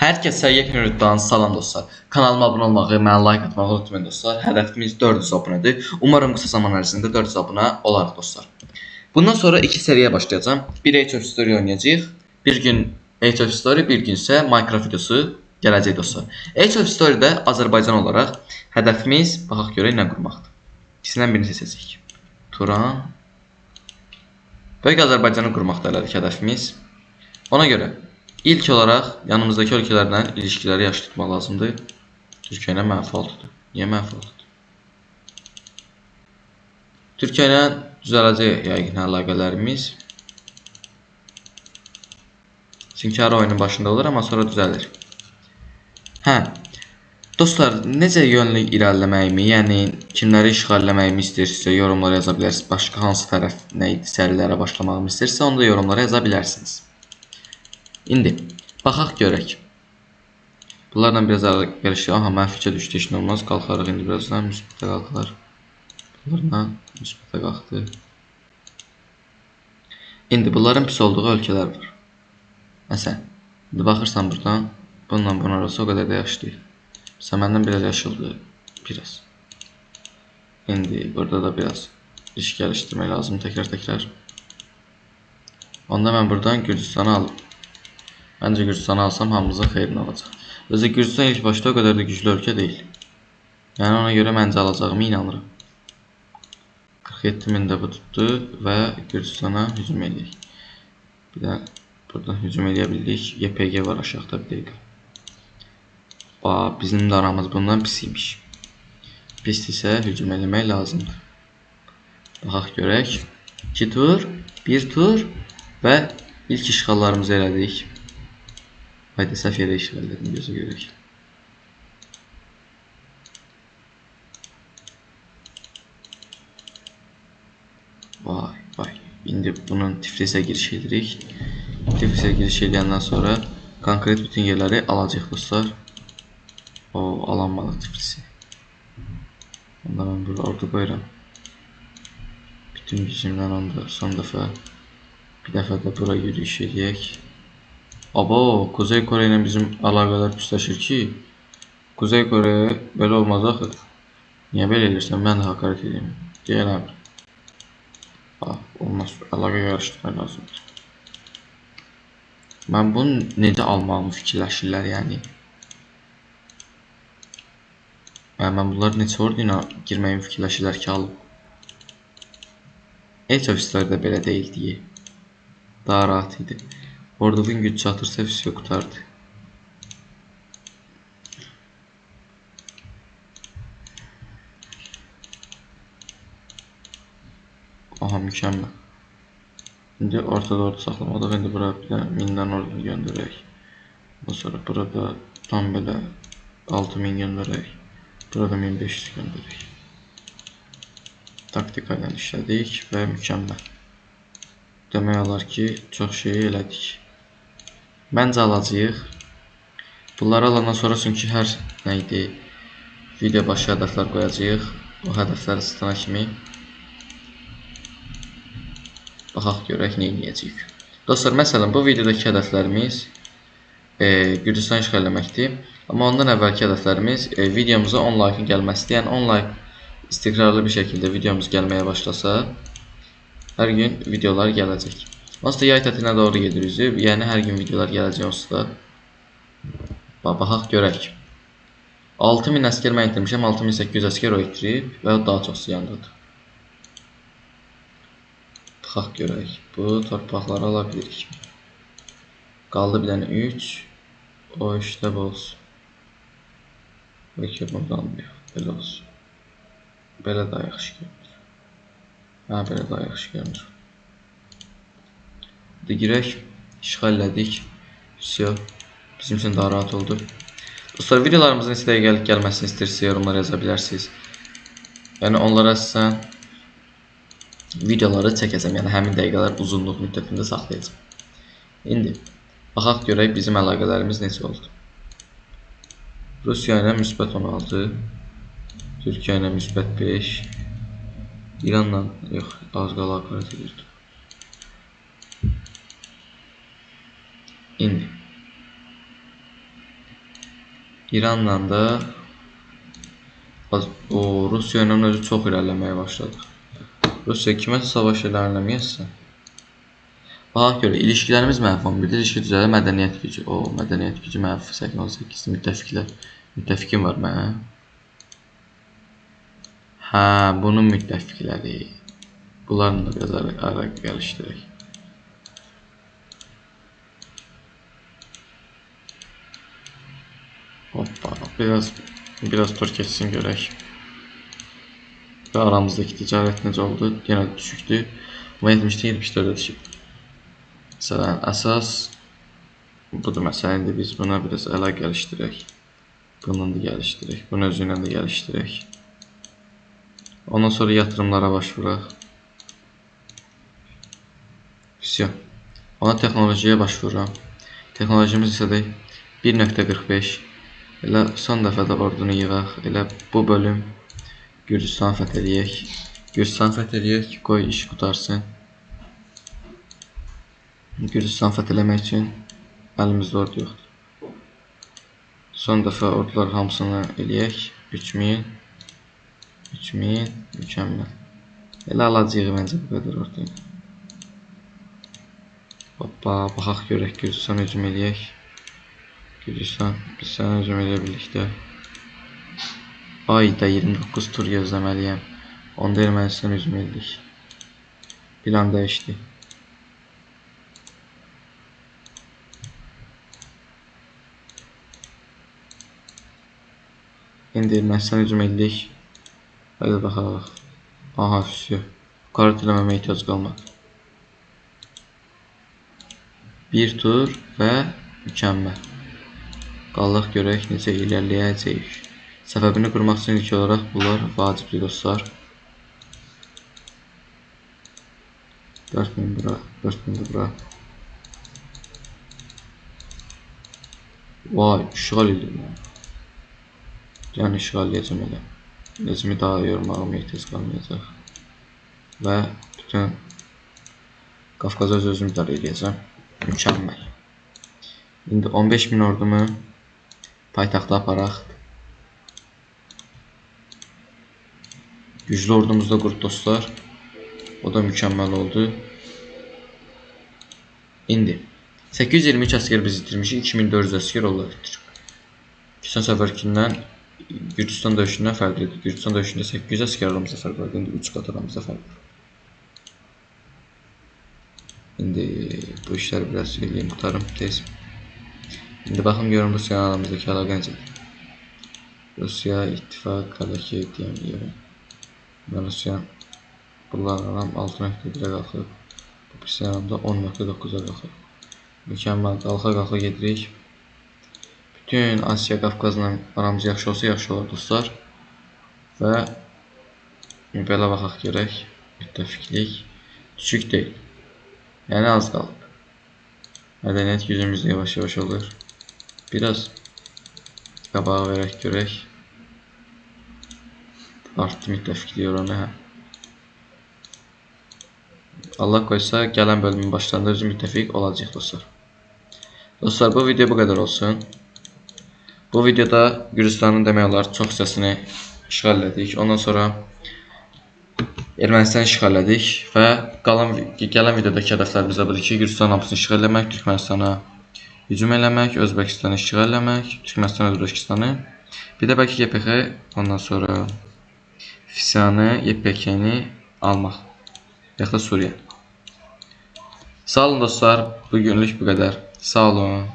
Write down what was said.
Hər kəsə yepyeni videodan salam dostlar. Kanalıma abunə olmağı, mənə like atmağı unutmayın dostlar. Hədəfimiz 400 abunədir. Umarım qısa zaman ərzində 400 abunə olarıq dostlar. Bundan sonra iki seriyə başlayacağım. Bir Age of Story oynayacağıq. Bir gün Age of Story, bir gün isə Minecraft videosu gələcək dostlar. Age of Story-də Azərbaycan olaraq hədəfimiz baxaq görək nə qurmaqdır. İkisindən birini seçəcəyik. Turan. Böyük Azərbaycanı qurmaqdır elədik hədəfimiz. Ona görə İlk olaraq yanımızdakı ölkələrlə ilişkiləri yaxşı tutmaq lazımdır. Türkiyə ilə mənfi oldudur. Niyə mənfi oldudur? Türkiyə ilə düzələcək yəqin əlaqələrimiz. Çünki hər oyunun başında olur, amma sonra düzəlir. Dostlar, necə yönlü irəliləməyimi, yəni kimləri işğal eləməyimi istəyirsinizsə yorumlara yaza bilərsiniz. Başqa hansı tərəf nə idi, sərilərə başlamağımı istəyirsə onu da yorumlara yaza bilərsiniz. İndi baxaq görək. Bunlarla biraz qarışıq. Aha, mənficə düşdü, heç nə olmaz. Qalxarıq indi birazdan, müsbətə qalxılar. Bunlarla müsbətə qalxdı. İndi bunların pis olduğu ölkələr var. Məsələn, indi baxırsan buradan, bununla bunun arası o qədər də yaxşı deyil. Məsələn, məndən biraz yaşıldır, biraz. İndi burada da biraz iş gəlişdirmək lazım təkrar. Onda mən buradan Gürcüstanı alım. Məncə Gürcüstanı alsam hamımızın xeyrinə olacaq. Özü Gürcüstan ilk başda o qədər də güclü ölkə deyil. Yəni ona görə məncə alacağımı inanırım. 47.000 də bu tutdu və Gürcüstana hücum edək. Bir də buradan hücum edə bildik. YPG var aşağıda bir dəqiqə. Bizim də aramız bundan pis imiş. Pisdirsə hücum eləmək lazımdır. Baxaq görək. 2 tur, 1 tur və ilk işğallarımızı elədik. Haydi səhv yerə işğal edelim, gözə görək. Vay. İndi bunun Tiflisə giriş edirik. Tiflisə giriş edəndən sonra konkret bütün yerləri alacaq dostlar. Alanmadı Tiflisi. Onda mən burada ordu qoyuram. Bütün gücümdən onda son dəfə bir dəfə də bura yürüyüş edək. Kuzey Kore ilə bizim əlaqələr pisləşir ki, Kuzey Kore'yə belə olmaz axı. Niyə belə edirsən? Mən də hakaret edeyim. Deyələm. Olmaz. Əlaqə yarışdırmaq lazımdır. Mən bunu necə almağımı fikirləşirlər, yəni. Mən bunları neçə ordu ilə girməyimi fikirləşirlər ki, alıb. Age of Story'də belə deyil deyə. Daha rahat idi. Ordunun güc çatırsa vəsiyə qutardı. Aha, mükəmməl. İndi ortada ordu saxlamadıq. İndi bura bir də 1000'dən ordunu göndərək. Ondan sonra burada tam belə 6000 göndərək. Burada 1500 göndərək. Taktika ilə işlədik və mükəmməl. Demək olar ki, çox şeyi elədik. Məncə alacağıq. Bunları alandan sonra çünki hər nə idi, video başı hədəflər qoyacağıq. O hədəfləri sıtana kimi. Baxaq görək nə edəcəyik. Dostlar, məsələn, bu videodakı hədəflərimiz Gürcüstan işğal eləməkdir. Amma ondan əvvəlki hədəflərimiz videomuza 10 like-ın gəlməsidir. Yəni 10 like istiqrarlı bir şəkildə videomuz gəlməyə başlasa, hər gün videolar gələcək. Onsuz da yay tətilinə doğru gedirik. Yəni hər gün videolar gələcək onsuz da. Baxaq görək. 6000 əskər mən itirmişəm. 6800 əskər o itirib və daha çoxsu yandadır. Baxaq görək. Bu torpaqları ala bilirik. Qaldı bir dənə 3. O işdə bu olsun. Bəlkə buradan belə olsun. Belə daha yaxşı görünür. Belə daha yaxşı görünür. Girək, işğal elədik. Bizim üçün daha rahat oldu. Dostlar, videolarımızın neçə dəqiqəlik gəlməsini istəyirsə yorumlara yaza bilərsiniz. Yəni onlara sən videoları çəkəcəm. Yəni həmin dəqiqələr uzunluq müddətində saxlayacam. İndi baxaq görək bizim əlaqələrimiz necə oldu. Rusiya ilə müsbət 16, Türkiyə ilə müsbət 5, İranla yox, az qala hakaret edirdi. İndi İranla da Rusiya ilə özü çox irəliləməyə başladı. Rusiya kiməsə savaş eləməyəsən. Baxaq görə, ilişkilərimiz məhv 11-də, ilişki düzəlir, mədəniyyət gücü. Mədəniyyət gücü məhv 88-də, müttəfiqlər. Müttəfiqim var mən. Hə, bunun müttəfiqləri. Bunlarla da biraz ara gəlişdirək. Hoppa, biraz tur keçsin görək. Və aramızdakı ticarət necə oldu? Yenə düşükdür. Amma 70-dən 74-ə düşüb. Məsələn, əsas budur məsələn, indi biz buna biraz əla gəlişdirək. Bununla da gəlişdirək. Bunun özü ilə də gəlişdirək. Ondan sonra yatırımlara başvuraq. Visyo. Ona texnolojiyə başvururam. Texnolojimiz isə də 1.45. Elə son dəfə də ordunu yığaq. Elə bu bölüm Gürcistan fəth eləyək. Gürcistan fəth eləyək. Qoy iş qutarsın. Gürcistan fəth eləmək üçün əlimizdə ordu yoxdur. Son dəfə ordular hamısını eləyək. 3000. Mükəmməl. Elə alacağıq məncə bu qədər ordu. Hoppa, baxaq görək. Gürcistan hücum eləyək. Gürcistan, biz sənə hücum eləyə birlikdə. Ayda 29 tur gözləməliyəm. Onda Ermənistan hücum elədik. Plan dəyişdi. İndi Ermənistan hücum elədik. Haydi baxaq. Aha, füsü. Qarat eləməmə ehtiyac qalmadı. Bir tur və mükəmməl. Qallaq görək necə irəliləyəcəyik. Səbəbini qurmaq üçün ilk olaraq bunlar vacibdir dostlar. 4000 bura, 4000 bura. Vay, işğal edirəm. Yəni işğal edəcəm elə. Necimi daha yormağıma ehtiyac qalmayacaq. Və bütün Qafqaza özümü idarə edəcəm. Mükəmməl. İndi 15.000 ordumu paytaxta aparaq. Güclü ordumuzda qurd dostlar. O da mükəmməl oldu. İndi 823 əskər biz itirmişik. 2400 əskər onlar itirib. Keçən səfərkindən Gürcistan döyüşündən fərqlidir. Gürcistan döyüşündə 800 əskər aramızda fərq var. İndi 3 qat aramızda fərq var. İndi bu işləri biraz eləyim, qutarım tez. İndi baxım görüm Rusiya aramızdakı əlaqə necədir. Rusiya ittifaq əlaqə deyəm. Mən Rusiya bunlarla 6.1-ə qalxıb. Bu pis yanımda 10.9-a qalxıb. Mükəmməl, qalxa gedirik. Bütün Asiya, Qafqazla aramız yaxşı olsa yaxşı olur dostlar. Və belə baxaq görək. Müttəfiqlik düşük deyil. Yəni az qalıb. Mədəniyyət gücümüz də yavaş-yavaş olur. Biraz qabağa verək görək. Artdı müttəfiqlik oranı. Allah qoysa gələn bölümün başlarında özü müttəfiq olacaq dostlar. Dostlar, bu video bu qədər olsun. Bu videoda Gürcistanın demək olar çox hissəsini işğal elədik. Ondan sonra Ermənistanı işğal elədik və gələn videodakı hədəflərimiz budur ki, Gürcistan hamısını işğal eləmək, Türkmənistana hücum eləmək, Özbəkistanı işğal eləmək, Türkmənistan, Özbəkistanı. Bir də bəlkə YPX, ondan sonra Fisiyanı, YPK-ni almaq. Yaxud da Suriya. Sağ olun dostlar, bugünlük bu qədər. Sağ olun.